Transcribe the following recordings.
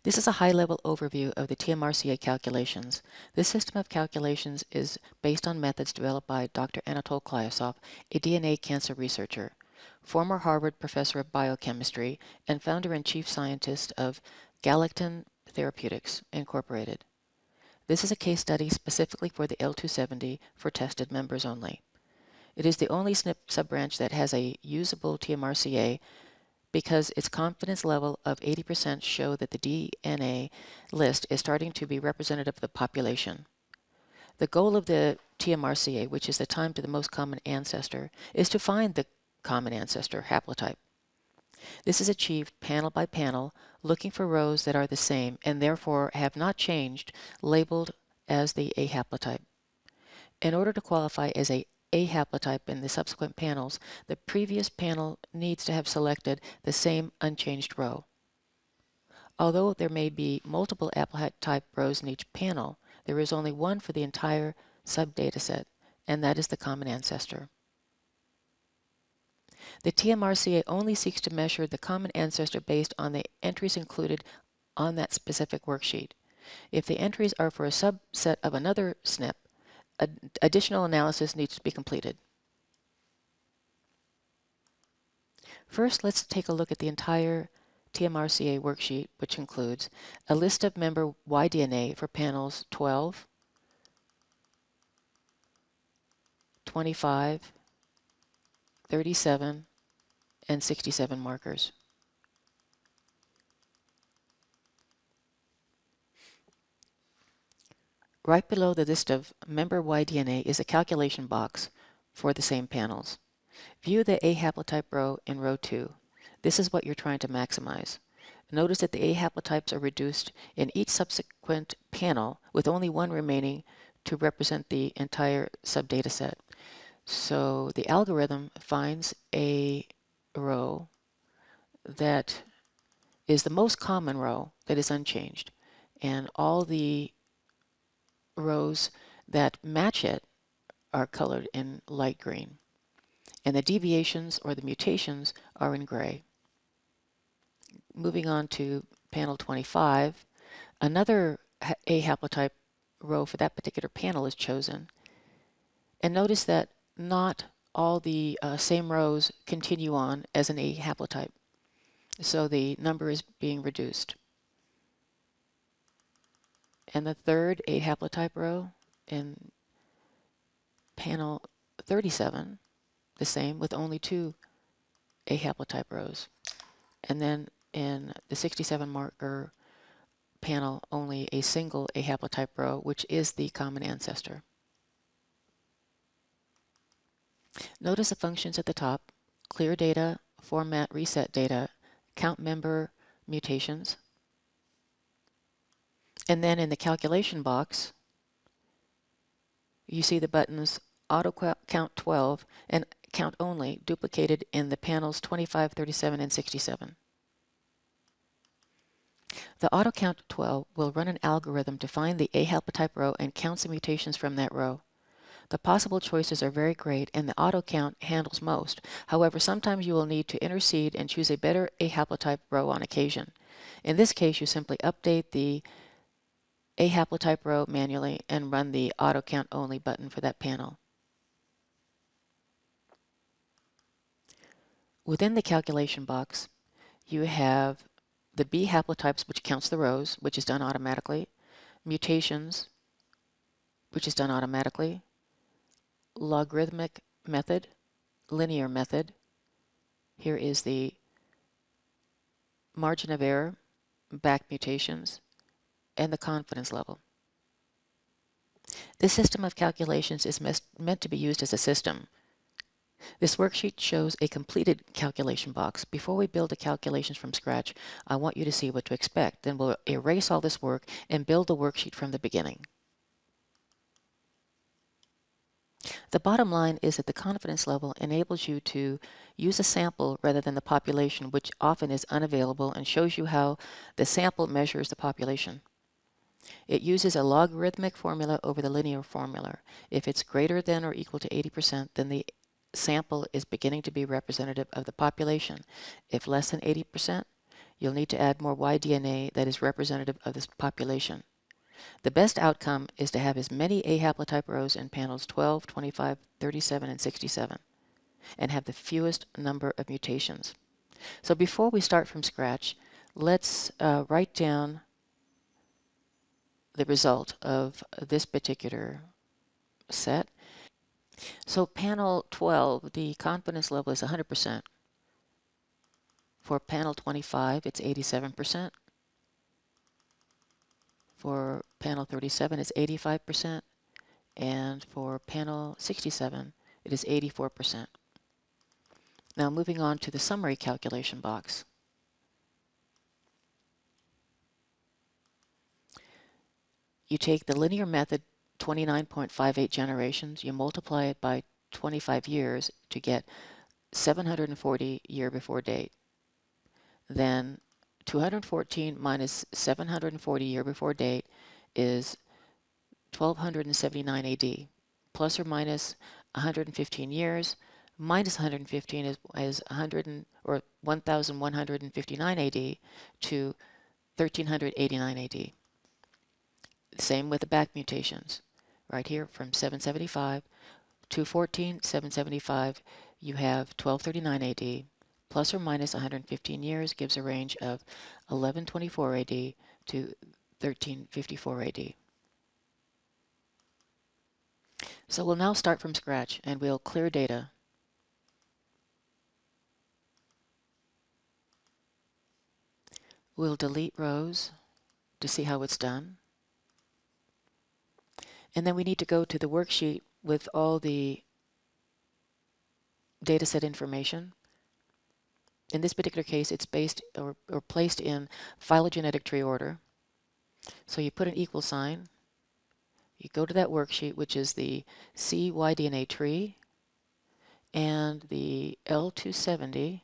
This is a high-level overview of the TMRCA calculations. This system of calculations is based on methods developed by Dr. Anatole, a DNA cancer researcher, former Harvard professor of biochemistry, and founder and chief scientist of Galectin Therapeutics, Incorporated. This is a case study specifically for the L270 for tested members only. It is the only SNP subbranch that has a usable TMRCA because its confidence level of 80% show that the DNA list is starting to be representative of the population. The goal of the TMRCA, which is the time to the most common ancestor, is to find the common ancestor haplotype. This is achieved panel by panel, looking for rows that are the same and therefore have not changed, labeled as the A haplotype. In order to qualify as a haplotype in the subsequent panels, the previous panel needs to have selected the same unchanged row. Although there may be multiple haplotype rows in each panel, there is only one for the entire subdataset, and that is the common ancestor. The TMRCA only seeks to measure the common ancestor based on the entries included on that specific worksheet. If the entries are for a subset of another SNP, additional analysis needs to be completed. First, let's take a look at the entire TMRCA worksheet, which includes a list of member Y-DNA for panels 12, 25, 37, and 67 markers. Right below the list of member Y-DNA is a calculation box for the same panels. View the A haplotype row in row 2. This is what you're trying to maximize. Notice that the A haplotypes are reduced in each subsequent panel, with only one remaining to represent the entire subdata set. So the algorithm finds a row that is the most common row that is unchanged, and all the rows that match it are colored in light green, and the deviations or the mutations are in gray. Moving on to panel 25, another A haplotype row for that particular panel is chosen. And notice that not all the same rows continue on as an A haplotype, so the number is being reduced. And the third A haplotype row in panel 37, the same with only 2 A haplotype rows. And then in the 67 marker panel, only a single A haplotype row, which is the common ancestor. Notice the functions at the top: clear data, format reset data, count member mutations. And then in the calculation box, you see the buttons auto count 12 and count only duplicated in the panels 25, 37, and 67. The auto count 12 will run an algorithm to find the A haplotype row and counts the mutations from that row. The possible choices are very great, and the auto count handles most. However, sometimes you will need to intercede and choose a better A haplotype row on occasion. In this case, you simply update the A haplotype row manually and run the auto count only button for that panel. Within the calculation box, you have the B haplotypes, which counts the rows, which is done automatically, mutations, which is done automatically, logarithmic method, linear method. Here is the margin of error, back mutations, and the confidence level. This system of calculations is meant to be used as a system. This worksheet shows a completed calculation box. Before we build the calculations from scratch, I want you to see what to expect. Then we'll erase all this work and build the worksheet from the beginning. The bottom line is that the confidence level enables you to use a sample rather than the population, which often is unavailable, and shows you how the sample measures the population. It uses a logarithmic formula over the linear formula. If it's greater than or equal to 80%, then the sample is beginning to be representative of the population. If less than 80%, you'll need to add more Y-DNA that is representative of this population. The best outcome is to have as many A haplotype rows in panels 12, 25, 37, and 67, and have the fewest number of mutations. So before we start from scratch, let's write down the result of this particular set. So panel 12, the confidence level is 100%. For panel 25, it's 87%. For panel 37, it's 85%. And for panel 67, it is 84%. Now moving on to the summary calculation box. You take the linear method 29.58 generations, you multiply it by 25 years to get 740 year before date. Then 214 minus 740 year before date is 1279 AD, plus or minus 115 years. Minus 115 is 1159 AD to 1389 AD. Same with the back mutations. Right here from 775 to 14, 775, you have 1239 AD, plus or minus 115 years gives a range of 1124 AD to 1354 AD. So we'll now start from scratch and we'll clear data. We'll delete rows to see how it's done. And then we need to go to the worksheet with all the dataset information. In this particular case, it's based or placed in phylogenetic tree order. So you put an equal sign. You go to that worksheet, which is the cYDNA tree, and the L270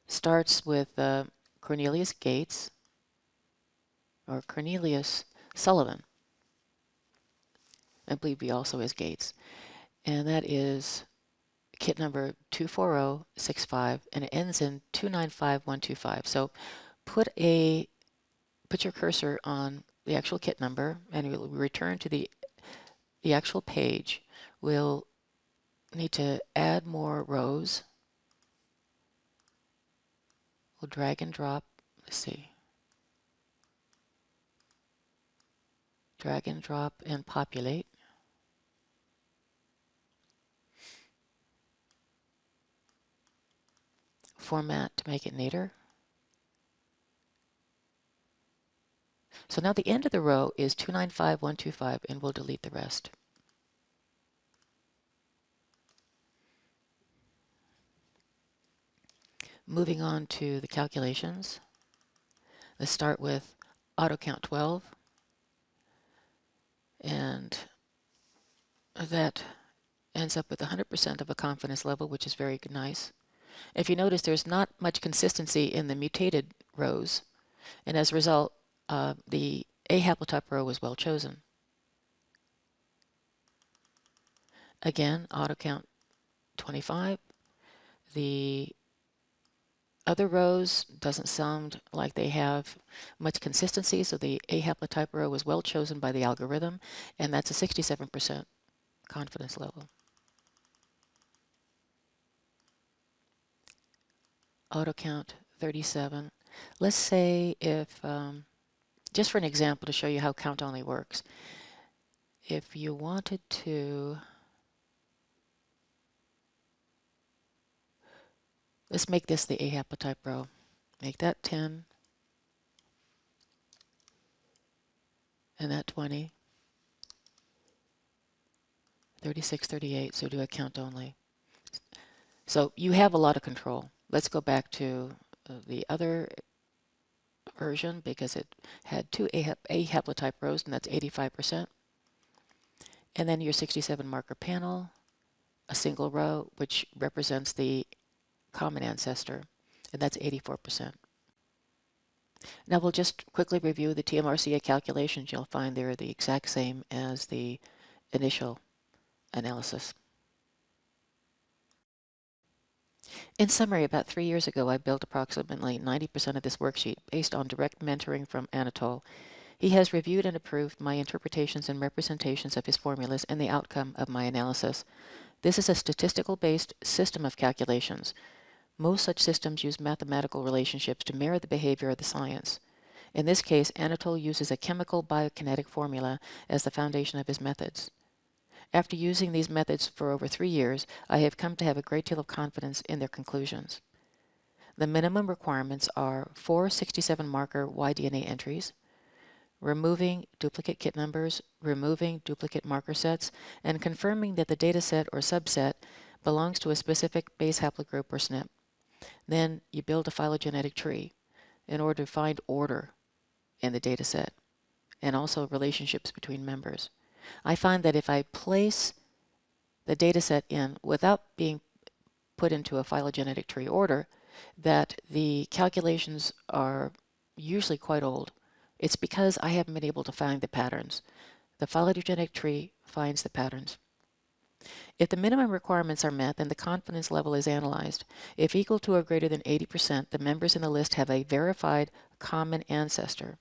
starts with Cornelius Gates, or Cornelius Sullivan. I believe he also is Gates. And that is kit number 24065, and it ends in 295125. So put your cursor on the actual kit number, and we'll return to the actual page. We'll need to add more rows. We'll drag and drop. Let's see. Drag and drop and populate. Format to make it neater. So now the end of the row is 295125, and we'll delete the rest. Moving on to the calculations. Let's start with auto count 12, and that ends up with 100% of a confidence level, which is very nice. If you notice, there's not much consistency in the mutated rows, and as a result, the A haplotype row was well chosen. Again, auto count 25. The other rows doesn't sound like they have much consistency, so the A haplotype row was well chosen by the algorithm, and that's a 67% confidence level. Auto count 37. Let's say if, just for an example to show you how count only works, if you wanted to, let's make this the A haplotype row. Make that 10, and that 20, 36, 38, so do a count only. So you have a lot of control. Let's go back to the other version because it had two A haplotype rows, and that's 85%. And then your 67 marker panel, a single row, which represents the common ancestor, and that's 84%. Now we'll just quickly review the TMRCA calculations. You'll find they're the exact same as the initial analysis. In summary, about 3 years ago, I built approximately 90% of this worksheet based on direct mentoring from Anatole. He has reviewed and approved my interpretations and representations of his formulas and the outcome of my analysis. This is a statistical-based system of calculations. Most such systems use mathematical relationships to mirror the behavior of the science. In this case, Anatole uses a chemical biokinetic formula as the foundation of his methods. After using these methods for over 3 years, I have come to have a great deal of confidence in their conclusions. The minimum requirements are 4 67 marker Y-DNA entries, removing duplicate kit numbers, removing duplicate marker sets, and confirming that the data set or subset belongs to a specific base haplogroup or SNP. Then you build a phylogenetic tree in order to find order in the data set and also relationships between members. I find that if I place the data set in without being put into a phylogenetic tree order, that the calculations are usually quite old. It's because I haven't been able to find the patterns. The phylogenetic tree finds the patterns. If the minimum requirements are met, then the confidence level is analyzed. If equal to or greater than 80%, the members in the list have a verified common ancestor.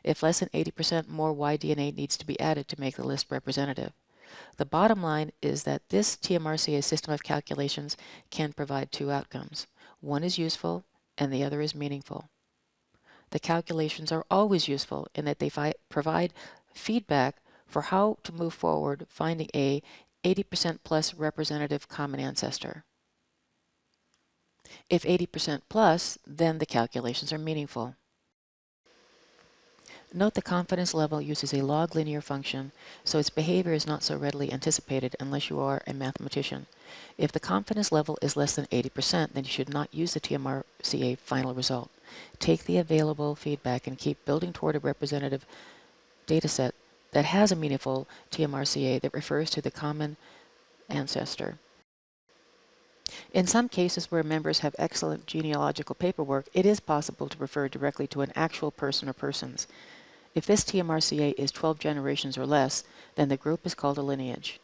If less than 80%, more Y-DNA needs to be added to make the list representative. The bottom line is that this TMRCA system of calculations can provide two outcomes. One is useful and the other is meaningful. The calculations are always useful in that they provide feedback for how to move forward finding a 80% plus representative common ancestor. If 80% plus, then the calculations are meaningful. Note the confidence level uses a log linear function, so its behavior is not so readily anticipated unless you are a mathematician. If the confidence level is less than 80%, then you should not use the TMRCA final result. Take the available feedback and keep building toward a representative dataset that has a meaningful TMRCA that refers to the common ancestor. In some cases where members have excellent genealogical paperwork, it is possible to refer directly to an actual person or persons. If this TMRCA is 12 generations or less, then the group is called a lineage.